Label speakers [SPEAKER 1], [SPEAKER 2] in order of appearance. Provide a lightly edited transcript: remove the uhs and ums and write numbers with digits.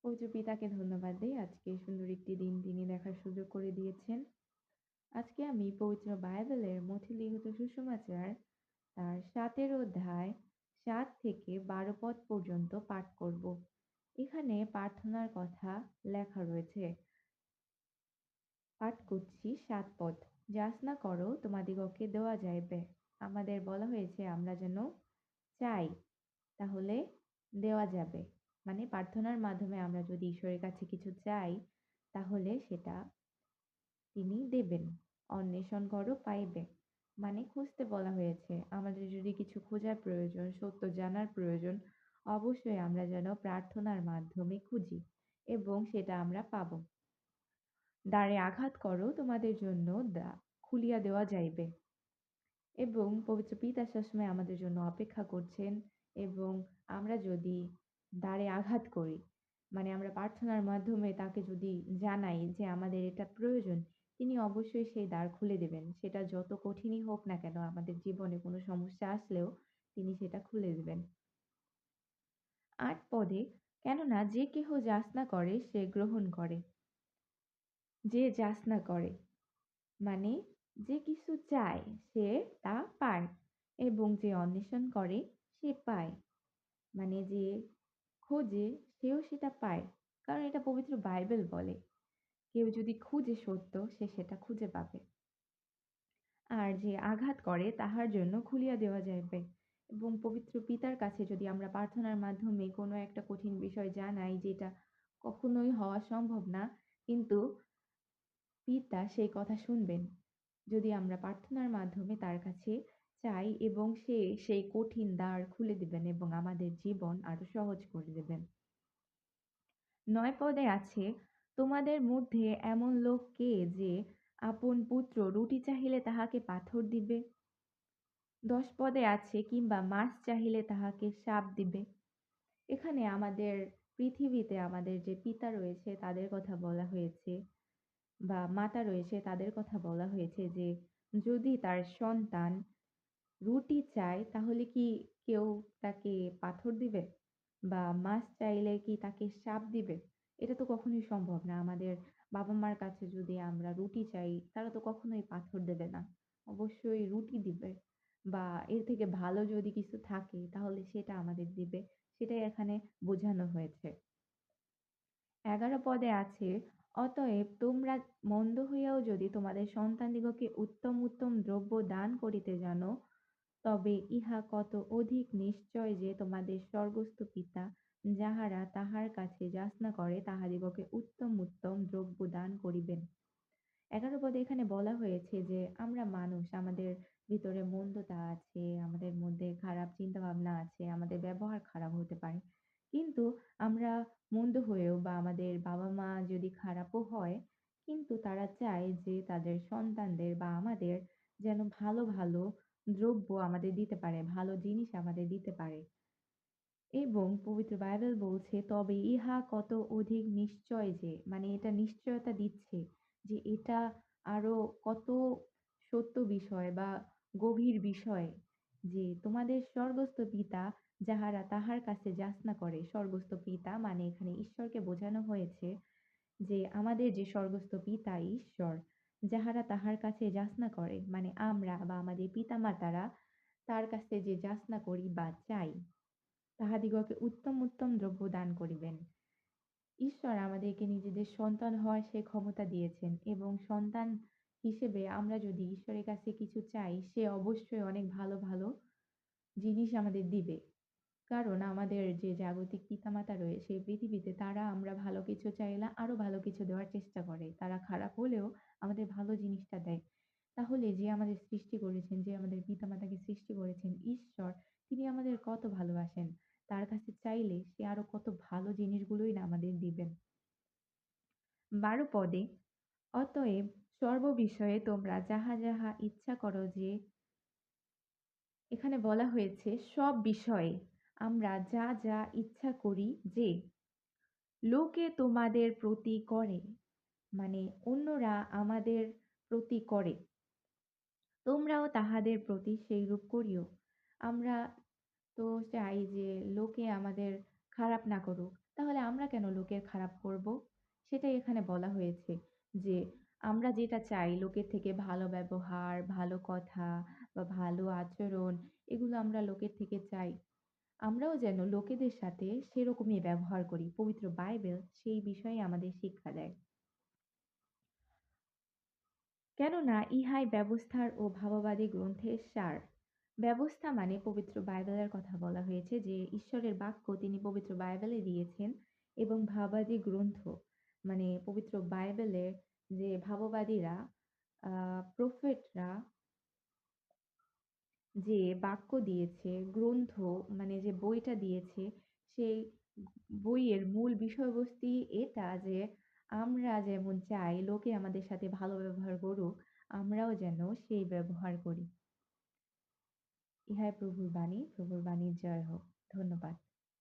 [SPEAKER 1] পবিত্র পিতাকে ধন্যবাদ দেই। আজকে সুন্দর একটি দিন তিনি দেখার সুযোগ করে দিয়েছেন। আজকে আমি পবিত্র বাইবেলের মথি লিখিত সুসমাচার তার ৭ অধ্যায় ৭ থেকে ১২ পদ পর্যন্ত পাঠ করব। এখানে প্রার্থনার কথা লেখা রয়েছে। পাঠ করছি ৭ পদ। যাচনা করো তোমাদিগকে দেওয়া যাইবে। আমাদের বলা হয়েছে আমরা যেন চাই, তাহলে দেওয়া যাবে। মানে প্রার্থনার মাধ্যমে আমরা যদি ঈশ্বরের কাছে কিছু চাই, তাহলে সেটা তিনি দেবেন। অন্বেষণ করো পাইবে। মানে খুঁজতে বলা হয়েছে। আমাদের যদি কিছু খোঁজার প্রয়োজন, সত্য জানার প্রয়োজন, অবশ্যই আমরা যেন প্রার্থনার মাধ্যমে খুঁজি এবং সেটা আমরা পাবো। দ্বারে আঘাত করো তোমাদের জন্য খুলিয়া দেওয়া যাইবে। এবং পবিত্র পিতা সবসময় আমাদের জন্য অপেক্ষা করছেন এবং আমরা যদি দ্বারে আঘাত করি, মানে আমরা প্রার্থনার মাধ্যমে তাকে যদি জানাই যে আমাদের এটা প্রয়োজন, তিনি অবশ্যই সেই দ্বার খুলে দেবেন। সেটা যত কঠিনই হোক না কেন, আমাদের জীবনে কোনো সমস্যা আসলেও তিনি সেটা খুলে দেবেন। ৮ পদে, কেননা যে কেহ যাচনা করে সে গ্রহণ করে। যে যাচনা করে মানে যে কিছু চায় সে তা পায় এবং যে অন্বেষণ করে সে পায়। মানে যে খোঁজে সেও সেটা পায়। কারণ এটা পবিত্র বাইবেল বলে। কেউ যদি খুঁজে সত্য সে সেটা খুঁজে পাবে। আর যে আঘাত করে তাহার জন্য খুলিয়া দেওয়া যাইবে। এবং পবিত্র পিতার কাছে যদি আমরা প্রার্থনার মাধ্যমে কোনো একটা কঠিন বিষয় জানাই যেটা কখনোই হওয়া সম্ভব না, কিন্তু পিতা সেই কথা শুনবেন। যদি আমরা প্রার্থনার মাধ্যমে তার কাছে চাই এবং সে সেই কঠিন দ্বার খুলে দিবেন এবং আমাদের জীবন আরো সহজ করে দেবেন। ৯ পদে আছে, তোমাদের মধ্যে এমন লোক কে যে আপন পুত্র রুটি চাহিলে তাহাকে পাথর দিবে? ১০ পদে আছে, কিংবা মাছ চাহিলে তাহাকে সাপ দিবে? এখানে আমাদের পৃথিবীতে আমাদের যে পিতা রয়েছে তাদের কথা বলা হয়েছে বা মাতা রয়েছে তাদের কথা বলা হয়েছে যে যদি তার সন্তান রুটি চায় তাহলে কি কেউ তাকে পাথর দিবে? বা মাছ চাইলে কি তাকে শাপ দিবে? এটা তো কখনোই সম্ভব না। আমাদের বাবা-মার কাছে যদি আমরা রুটি চাই, তারা তো কখনোই পাথর দেবে না। অবশ্যই রুটি দিবে বা এর থেকে ভালো যদি কিছু থাকে তাহলে সেটা আমাদের দিবে। সেটাই এখানে বোঝানো হয়েছে। ১১ পদে আছে, অতএব তোমরা মন্দ হইয়াও যদি তোমাদের সন্তানদিগকে উত্তম উত্তম দ্রব্য দান করিতে জানো, তবে ইহা কত অধিক নিশ্চয় যে তোমাদের স্বর্গস্থ পিতা যাহারা তাহার কাছে যাচনা করে তাহাদিগকে উত্তম উত্তম দ্রব্য দান করিবেন। ১১ পদে এখানে বলা হয়েছে যে আমরা মানুষ, আমাদের ভিতরে মন্দতা আছে, আমাদের মধ্যে খারাপ চিন্তাভাবনা আছে, আমাদের ব্যবহার খারাপ হতে পারে। কিন্তু আমরা মন্দ হয়েও বা আমাদের বাবা-মা যদি খারাপও হয়, কিন্তু তারা চায় যে তাদের সন্তানদের বা আমাদের যেন ভালো, ভালো দ্রব্য আমাদের দিতে পারে, ভালো জিনিস আমাদের দিতে পারে। এবং পবিত্র বাইবেল বলছে, তবে ইহা কত অধিক নিশ্চয় যে, মানে এটা নিশ্চয়তা দিচ্ছে যে এটা আরো কত সত্য বিষয় বা গভীর বিষয় যে তোমাদের স্বর্গস্থ পিতা যাহারা তাহার কাছে যাচনা করে। স্বর্গস্থ পিতা মানে এখানে ঈশ্বরকে বোঝানো হয়েছে যে আমাদের যে স্বর্গস্থ পিতা ঈশ্বর, যাহারা তাহার কাছে যাচনা করে মানে আমরা বা আমাদের পিতামাতারা তার কাছে যে যাচনা করি বা চাই, তাহাদিগকে উত্তম উত্তম দ্রব্য দান করিবেন। ঈশ্বর আমাদেরকে নিজেদের সন্তান হওয়ার সে ক্ষমতা দিয়েছেন এবং সন্তান হিসেবে আমরা যদি ঈশ্বরের কাছে কিছু চাই, সে অবশ্যই অনেক ভালো, ভালো জিনিস আমাদের দিবে। কারণ আমাদের যে জাগতিক পিতামাতা রয়েছে পৃথিবীতে তারা আমরা ভালো কিছু চাইলে আরো ভালো কিছু দেওয়ার চেষ্টা করে। তারা খারাপ হলেও আমাদের ভালো জিনিসটা দেয়। তাহলে যে আমাদের সৃষ্টি করেছেন, যে আমাদের পিতামাতাকে সৃষ্টি করেছেন ঈশ্বর, তিনি আমাদের কত ভালোবাসেন। তার কাছে চাইলে সে আরো কত ভালো জিনিসগুলোই না আমাদের দিবেন। ১২ পদে, অতএব সর্ববিষয়ে তোমরা যাহা যাহা ইচ্ছা করো যে, এখানে বলা হয়েছে সব বিষয়ে আমরা যা যা ইচ্ছা করি যে লোকে তোমাদের প্রতি করে, মানে অন্যরা আমাদের প্রতি করে, তোমরাও তাহাদের প্রতি সেইরূপ করিও। আমরা তো চাই যে লোকে আমাদের খারাপ না করুক। তাহলে আমরা কেন লোকের খারাপ করব? সেটাই এখানে বলা হয়েছে যে, আমরা যেটা চাই লোকের থেকে ভালো ব্যবহার, ভালো কথা বা ভালো আচরণ এগুলো আমরা লোকের থেকে চাই। আমরাও যেন লোকেদের সাথে সেরকমই ব্যবহার করি। পবিত্র বাইবেল সেই বিষয়ে আমাদের শিক্ষা দেয়। কেননা ইহাই ব্যবস্থার ও ভাববাদী গ্রন্থের সার। ব্যবস্থা মানে পবিত্র বাইবেলের কথা বলা হয়েছে যে ঈশ্বরের বাক্য তিনি পবিত্র বাইবেলে দিয়েছেন এবং ভাববাদী গ্রন্থ মানে পবিত্র বাইবেলের যে ভাববাদীরা প্রফেটরা যে বাক্য দিয়েছে, গ্রন্থ মানে যে বইটা দিয়েছে, সেই বইয়ের মূল বিষয়বস্তুই এটা যে আমরা যেমন চাই লোকে আমাদের সাথে ভালো ব্যবহার করুক, আমরাও যেন সেই ব্যবহার করি। ইহাই প্রভুর বাণী, প্রভুর বাণীর জয় হোক। ধন্যবাদ।